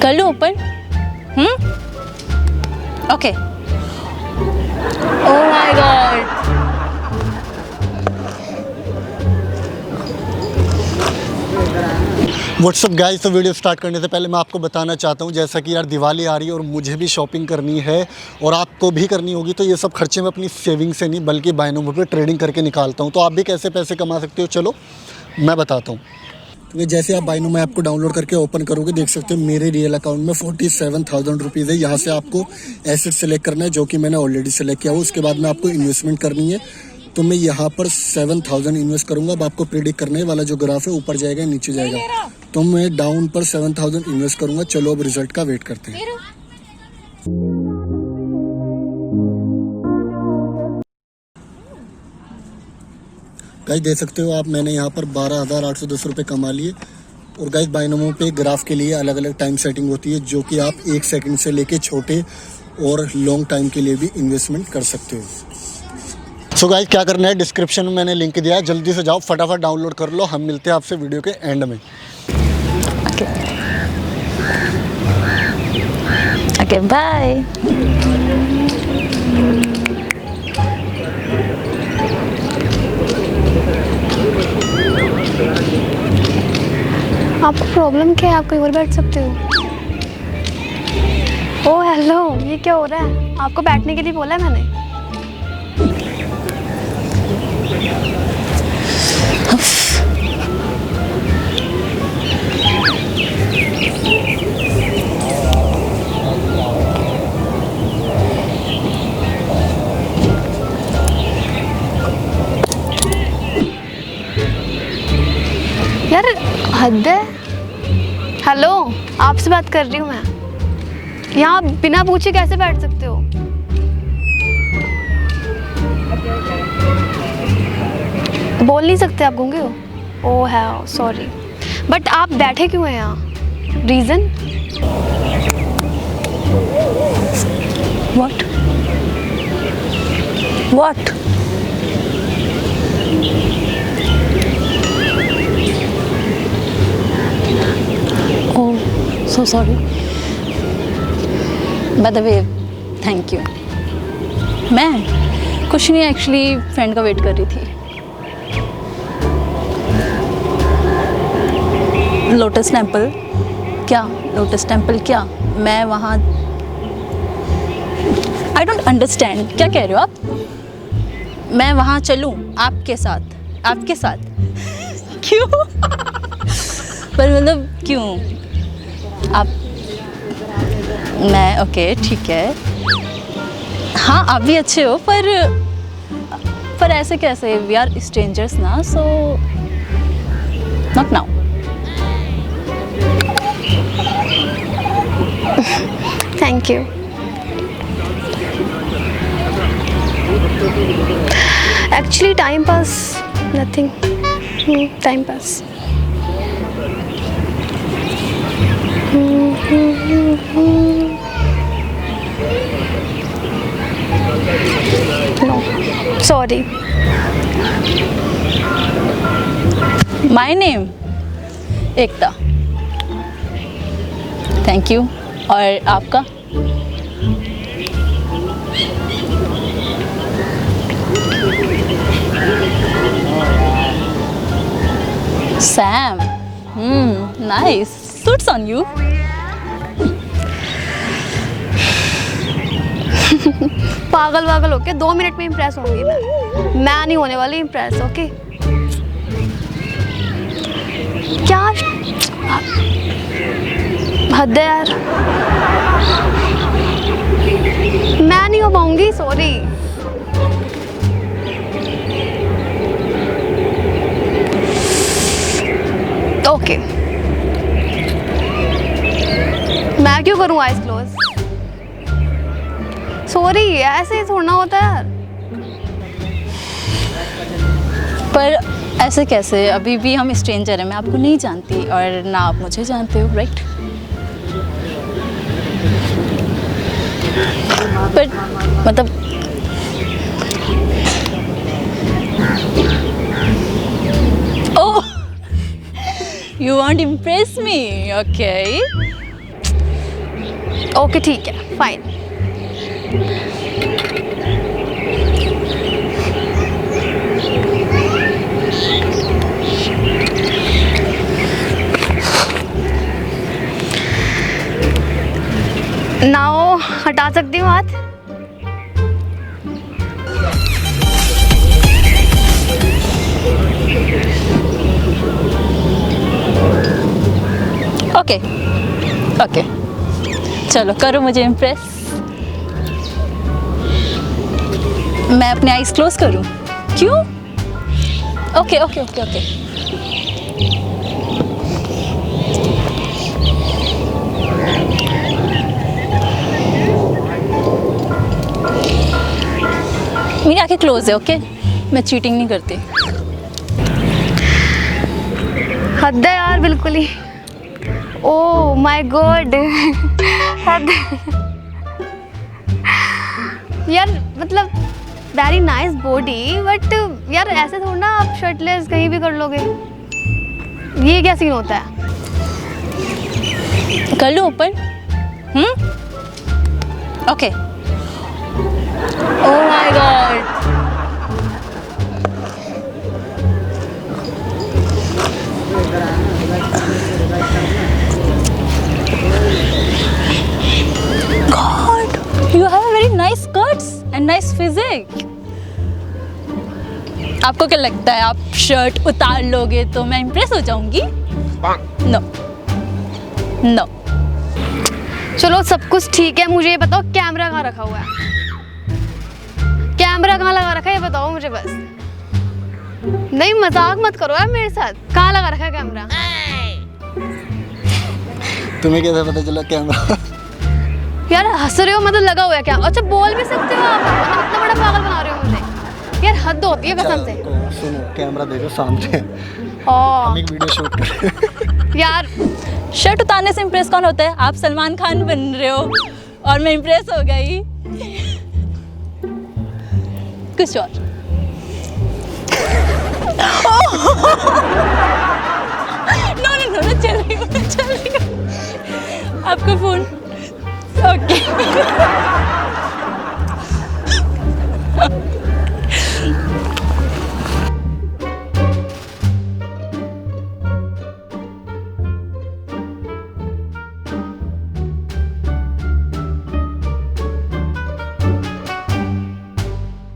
कर लो open. Okay. Oh my god. What's up guys, तो वीडियो स्टार्ट करने से पहले मैं आपको बताना चाहता हूँ, जैसा कि यार दिवाली आ रही है और मुझे भी शॉपिंग करनी है और आपको भी करनी होगी, तो ये सब खर्चे मैं अपनी सेविंग से नहीं बल्कि बायनोमो पे ट्रेडिंग करके निकालता हूँ। तो आप भी कैसे पैसे कमा सकते हो, चलो मैं बताता हूँ। तो जैसे आप बायनोमो ऐप को डाउनलोड करके ओपन करोगे, देख सकते हो मेरे रियल अकाउंट में 47,000 रुपीज़ है। यहाँ से आपको एसेट सेलेक्ट करना है, जो कि मैंने ऑलरेडी सेलेक्ट किया हुआ। उसके बाद में आपको इन्वेस्टमेंट करनी है, तो मैं यहाँ पर 7,000 इन्वेस्ट करूँगा। अब आपको प्रेडिक्ट करने वाला जो ग्राफ है ऊपर जाएगा नीचे जाएगा, तो मैं डाउन पर 7,000 इन्वेस्ट करूँगा। चलो अब रिजल्ट का वेट करते हैं। गाइस देख सकते हो आप, मैंने यहाँ पर 12,810 रुपये कमा लिए। और गाइस बायनोमो पे ग्राफ के लिए अलग अलग टाइम सेटिंग होती है, जो कि आप 1 सेकंड से लेके छोटे और लॉन्ग टाइम के लिए भी इन्वेस्टमेंट कर सकते हो। सो गाइस क्या करना है, डिस्क्रिप्शन में मैंने लिंक दिया है, जल्दी से जाओ फटाफट डाउनलोड कर लो। हम मिलते हैं आपसे वीडियो के एंड में। Okay bye. आपको प्रॉब्लम क्या है? आप कहीं और बैठ सकते हो। ओह हेलो, ये क्या हो रहा है? आपको बैठने के लिए बोला है मैंने। यार हद है। हेलो, आपसे बात कर रही हूँ मैं। यहाँ बिना पूछे कैसे बैठ सकते हो? बोल नहीं सकते, आप गूंगे हो? ओह है, सॉरी। बट आप बैठे क्यों हैं यहाँ? Reason? What what? Oh so sorry. By the way thank you. मैं कुछ नहीं, एक्चुअली फ्रेंड का वेट कर रही थी। लोटस टेम्पल क्या? लोटस टेम्पल क्या? मैं वहाँ आई डोंट अंडरस्टैंड, क्या कह रहे हो आप? मैं वहाँ चलूँ आपके साथ? आपके साथ क्यों? पर मतलब क्यों? आप मैं ओके ठीक है, हाँ आप भी अच्छे हो, पर ऐसे कैसे? वी आर स्ट्रेंजर्स ना, so not now. Thank you. Actually time pass, nothing, time pass. No sorry. My name Ekta. Thank you. और आपका? Sam. Nice, suits on you. पागल वागल होके 2 मिनट में इम्प्रेस होंगी मैं नहीं होने वाली इम्प्रेस। ओके क्या हद है यार, मैं नहीं हो पाऊंगी, सॉरी। ओके मैं क्यों करूँ आइज क्लोज? सॉरी, ऐसे थोड़ा होता है यार। पर ऐसे कैसे? अभी भी हम स्ट्रेंजर हैं, मैं आपको नहीं जानती और ना आप मुझे जानते हो, राइट? पर मतलब ओह, you want to impress me, okay? Okay ठीक है, फाइन। नाओ हटा सकती हूँ हाथ? ओके ओके, चलो करो मुझे इम्प्रेस। मैं अपने आईज क्लोज करूं? क्यों? Okay okay okay okay. मेरी आंखें क्लोज है, ओके? मैं चीटिंग नहीं करती। हद है यार, बिल्कुल ही। ओह माय गॉड। हद। यार मतलब वेरी नाइस बॉडी, बट यार ऐसे थोड़ा ना आप शर्टलेस कहीं भी कर लोगे। ये क्या सीन होता है? कर लूँ open? Okay. Oh my God. God, you have a very nice skirts and nice physique. आपको क्या लगता है, आप शर्ट उतार लोगे तो मैं इम्प्रेस हो जाऊंगी? No no. चलो सब कुछ ठीक है, मुझे ये बताओ कैमरा कहाँ रखा हुआ है? कैमरा कहाँ लगा रखा है ये बताओ मुझे बस। नहीं मजाक मत करो यार मेरे साथ। कहाँ लगा रखा है कैमरा? तुम्हें कैसे पता चला कैमरा? यार हंस रहे हो, मतलब लगा हुआ है क्या? अच्छा बोल भी सकते हो आप, मतलब इतना बड़ा पागल बना रहे हो मुझे। यार हद होती है कसम से। सुनो, कैमरा देखो सामने, हाँ हम एक वीडियो शूट कर रहे हैं। यार शर्ट उतारने से इम्प्रेस कौन होता है? आप सलमान खान बन रहे हो और मैं इम्प्रेस हो गई। कुछ और